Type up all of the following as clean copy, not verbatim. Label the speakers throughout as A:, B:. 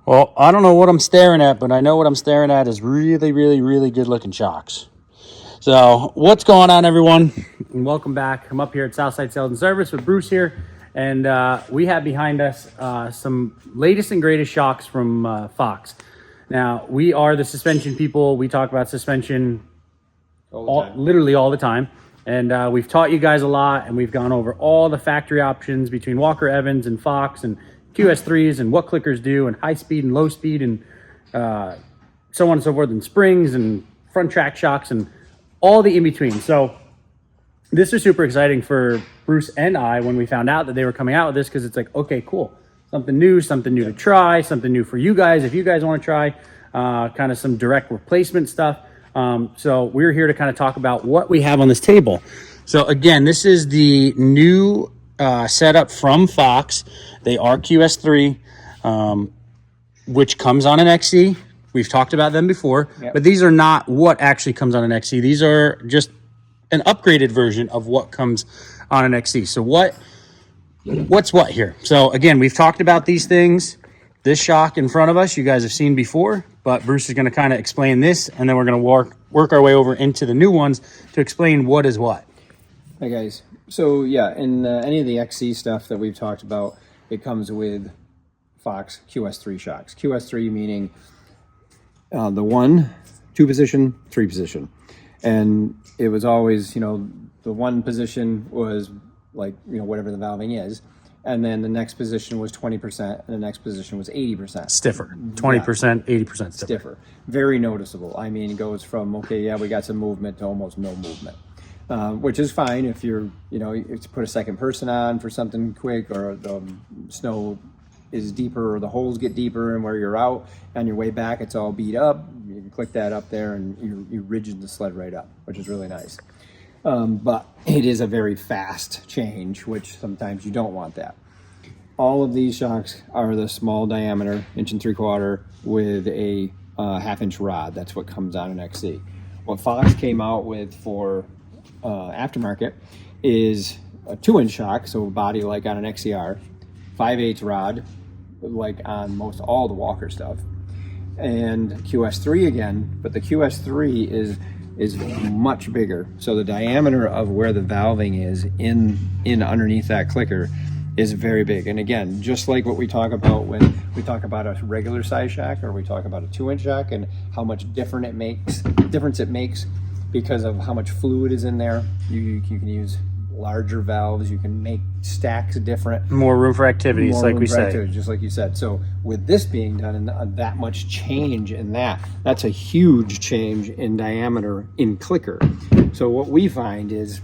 A: Well, I don't know what I'm staring at, but I know what I'm staring at is really good looking shocks. So what's going on, everyone? And welcome back. I'm up here at Southside Sales and Service with Bruce here. And we have behind us some latest and greatest shocks from Fox. Now, we are the suspension people. We talk about suspension literally all the time. And we've taught you guys a lot, and we've gone over all the factory options between Walker Evans and Fox and QS3s and what clickers do and high speed and low speed and so on and so forth, and springs and front track shocks and all the in between. So this is super exciting for Bruce and I when we found out that they were coming out with this, because it's like, okay, cool. Something new to try, something new for you guys if you guys want to try, kind of some direct replacement stuff. So we're here to kind of talk about what we have on this table. So again, this is the new setup from Fox. They are QS3, which comes on an XC. We've talked about them before, but these are not what actually comes on an XC. These are just an upgraded version of what comes on an XC. So what's what here? So again, we've talked about these things. This shock in front of us, you guys have seen before, but Bruce is going to kind of explain this, and then we're going to work our way over into the new ones to explain what is what.
B: Hi guys. So yeah, in any of the XC stuff that we've talked about, it comes with Fox QS3 shocks. QS3 meaning the 1, 2 position, 3 position. And it was always, the 1 position was like, whatever the valving is. And then the next position was 20%, and the next position was 80%.
A: Stiffer. 20%, 80%
B: stiffer. Very noticeable. I mean, it goes from, okay, yeah, we got some movement to almost no movement. Which is fine if you're, you put a second person on for something quick, or the snow is deeper or the holes get deeper, and where you're out on your way back, it's all beat up. You can click that up there and you rigid the sled right up, which is really nice. But it is a very fast change, which sometimes you don't want that. All of these shocks are the small diameter, 1 3/4 with a 1/2-inch rod. That's what comes on an XC. What Fox came out with for aftermarket is a 2-inch shock, so body like on an XCR, 5/8 rod like on most all the Walker stuff, and QS3 again, but the QS3 is much bigger, so the diameter of where the valving is in underneath that clicker is very big. And again, just like what we talk about when we talk about a regular size shock, or we talk about a 2-inch shock, and how much difference it makes because of how much fluid is in there. You can use larger valves, you can make stacks different,
A: more room for activities, like we say,
B: just like you said. So with this being done and that much change in that's a huge change in diameter in clicker. So what we find is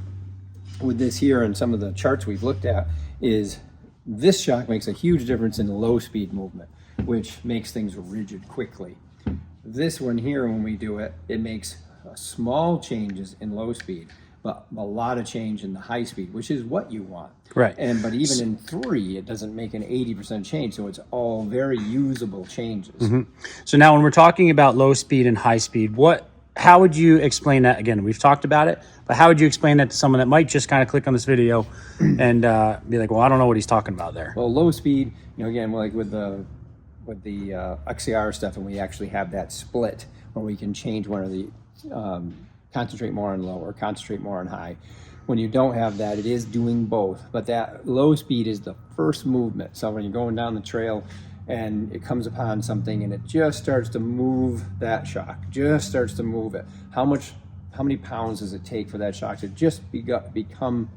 B: with this here, and some of the charts we've looked at, is this shock makes a huge difference in low speed movement, which makes things rigid quickly. This one here, when we do it, it makes small changes in low speed, but a lot of change in the high speed, which is what you want.
A: Right.
B: But even in 3, it doesn't make an 80% change, so it's all very usable changes.
A: So now when we're talking about low speed and high speed, how would you explain that? Again, we've talked about it, but how would you explain that to someone that might just kind of click on this video and be like, well, I don't know what he's talking about there?
B: Well, low speed, again, like with the XCR stuff, and we actually have that split where we can change one of the concentrate more on low or concentrate more on high. When you don't have that, it is doing both, but that low speed is the first movement. So when you're going down the trail and it comes upon something and it just starts to move that shock, just starts to move it, how many pounds does it take for that shock to just become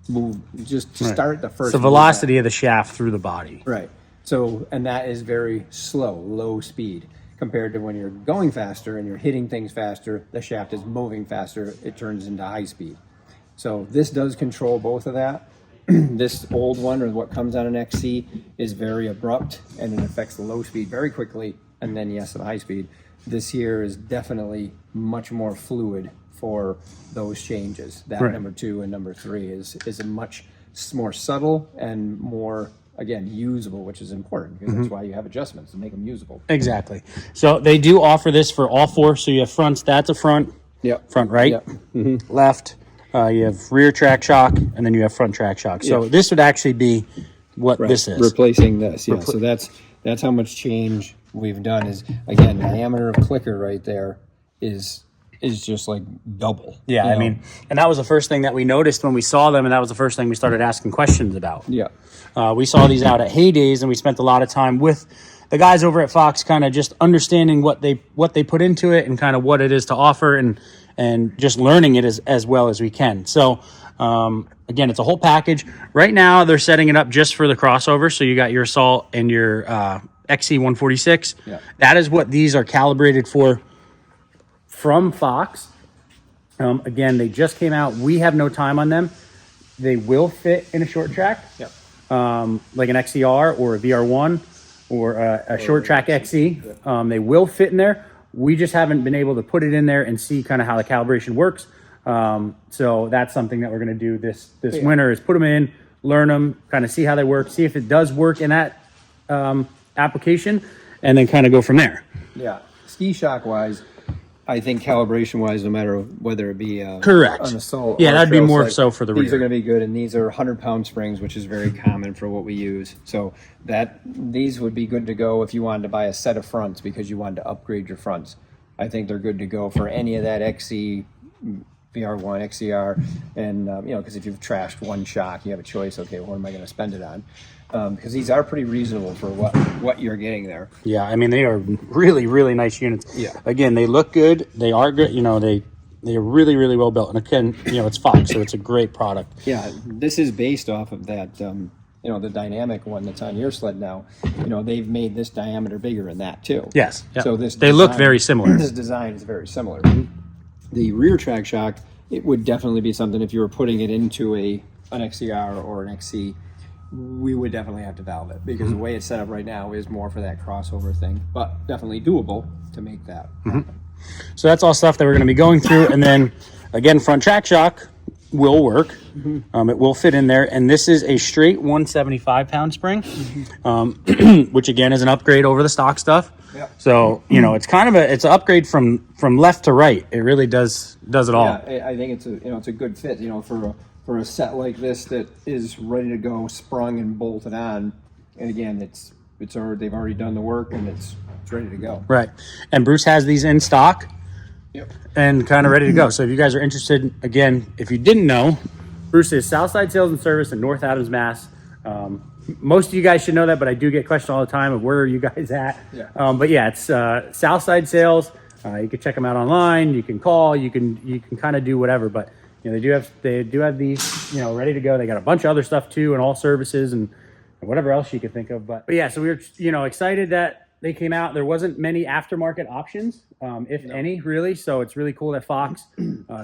B: move, just to start the first?
A: It's the velocity of the shaft through the body.
B: Right. So, and that is very slow, low speed, compared to when you're going faster and you're hitting things faster, the shaft is moving faster, it turns into high speed. So this does control both of that. This old one, or what comes on an XC, is very abrupt, and it affects the low speed very quickly, and then yes, the high speed. This here is definitely much more fluid for those changes. That right. Number 2 and number 3 is a much more subtle and more, again, usable, which is important, because that's why you have adjustments, to make them usable.
A: Exactly. So they do offer this for all 4. So you have fronts, that's a front, front right, left, you have rear track shock, and then you have front track shock. So this would actually be what this is.
B: Replacing this, So that's how much change we've done is, again, diameter of clicker right there is just like double.
A: Yeah,
B: you
A: I
B: know?
A: mean, and that was the first thing that we noticed when we saw them, and that was the first thing we started asking questions about.
B: Yeah.
A: We saw these out at Heydays, and we spent a lot of time with the guys over at Fox, kind of just understanding what they put into it and kind of what it is to offer, and just learning it as well as we can. So again, it's a whole package. Right now, they're setting it up just for the crossover. So you got your Assault and your XC146.
B: Yeah.
A: That is what these are calibrated for from Fox. Again, they just came out. We have no time on them. They will fit in a short track,
B: Yep.
A: like an XCR or a VR1 or a short track XE. They will fit in there. We just haven't been able to put it in there and see kind of how the calibration works. So that's something that we're going to do this winter, is put them in, learn them, kind of see how they work, see if it does work in that application, and then kind of go from there.
B: Yeah. Ski shock wise, I think calibration wise, no matter whether it be
A: Correct.
B: an Assault,
A: Yeah,
B: or
A: that'd be
B: trail
A: more
B: sled,
A: so for the
B: these
A: rear.
B: are going to be good, and these are 100-pound springs, which is very common for what we use. So these would be good to go if you wanted to buy a set of fronts because you wanted to upgrade your fronts. I think they're good to go for any of that XC, VR1, XCR, and you know, because if you've trashed one shock, you have a choice. Okay, what am I going to spend it on? Because these are pretty reasonable for what you're getting there.
A: Yeah, I mean, they are really, really nice units.
B: Yeah.
A: Again, they look good. They are good. You know, they're really, really well built. And again, you know, it's Fox, so it's a great product.
B: Yeah, this is based off of that, you know, the dynamic one that's on your sled now. You know, they've made this diameter bigger in that too.
A: Yes. Yep.
B: So
A: they look very similar.
B: This design is very similar. The rear track shock, it would definitely be something if you were putting it into an XCR or an XC. We would definitely have to valve it because the way it's set up right now is more for that crossover thing, but definitely doable to make that happen.
A: So that's all stuff that we're going to be going through. And then again, front track shock will work. It will fit in there. And this is a straight 175-pound spring, which again is an upgrade over the stock stuff.
B: Yep.
A: So, you know, it's kind of it's an upgrade from left to right. It really does it all.
B: Yeah, I think it's a good fit, you know, for a set like this that is ready to go, sprung and bolted on. And again, they've already done the work and it's ready to go.
A: Right. And Bruce has these in stock.
B: Yep.
A: And kind of ready to go. So if you guys are interested, again, if you didn't know, Bruce is Southside Sales and Service in North Adams, Mass. Most of you guys should know that, but I do get questions all the time of where are you guys at.
B: Yeah.
A: But yeah, it's Southside Sales. You can check them out online. You can call. You can kind of do whatever. But you know, they do have these, you know, ready to go. They got a bunch of other stuff too, and all services and whatever else you could think of. But yeah, so we were, you know, excited that they came out. There wasn't many aftermarket options, if any, really. So it's really cool that Fox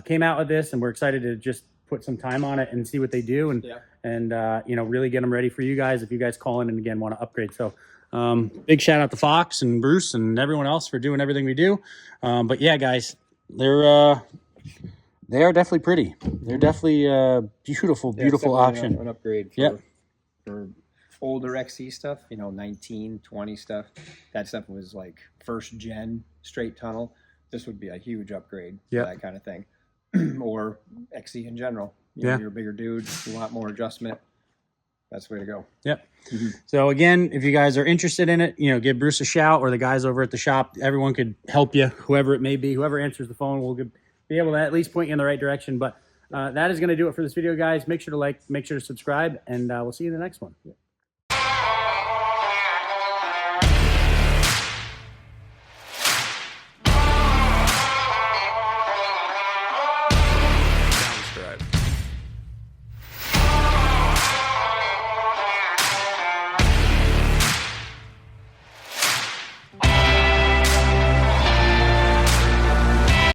A: came out with this, and we're excited to just put some time on it and see what they do, and you know, really get them ready for you guys if you guys call in and again want to upgrade. So big shout out to Fox and Bruce and everyone else for doing everything we do. But yeah, guys, they are definitely pretty. They're definitely a beautiful option.
B: An upgrade for older XC stuff, you know, 19, 20 stuff. That stuff was like first gen straight tunnel. This would be a huge upgrade for that kind of thing. Or XC in general. You know, you're a bigger dude, you want more adjustment. That's the way to go. Yep.
A: So again, if you guys are interested in it, you know, give Bruce a shout or the guys over at the shop. Everyone could help you, whoever it may be. Whoever answers the phone will be able to at least point you in the right direction. But that is going to do it for this video, guys. Make sure to like, make sure to subscribe, and we'll see you in the next one.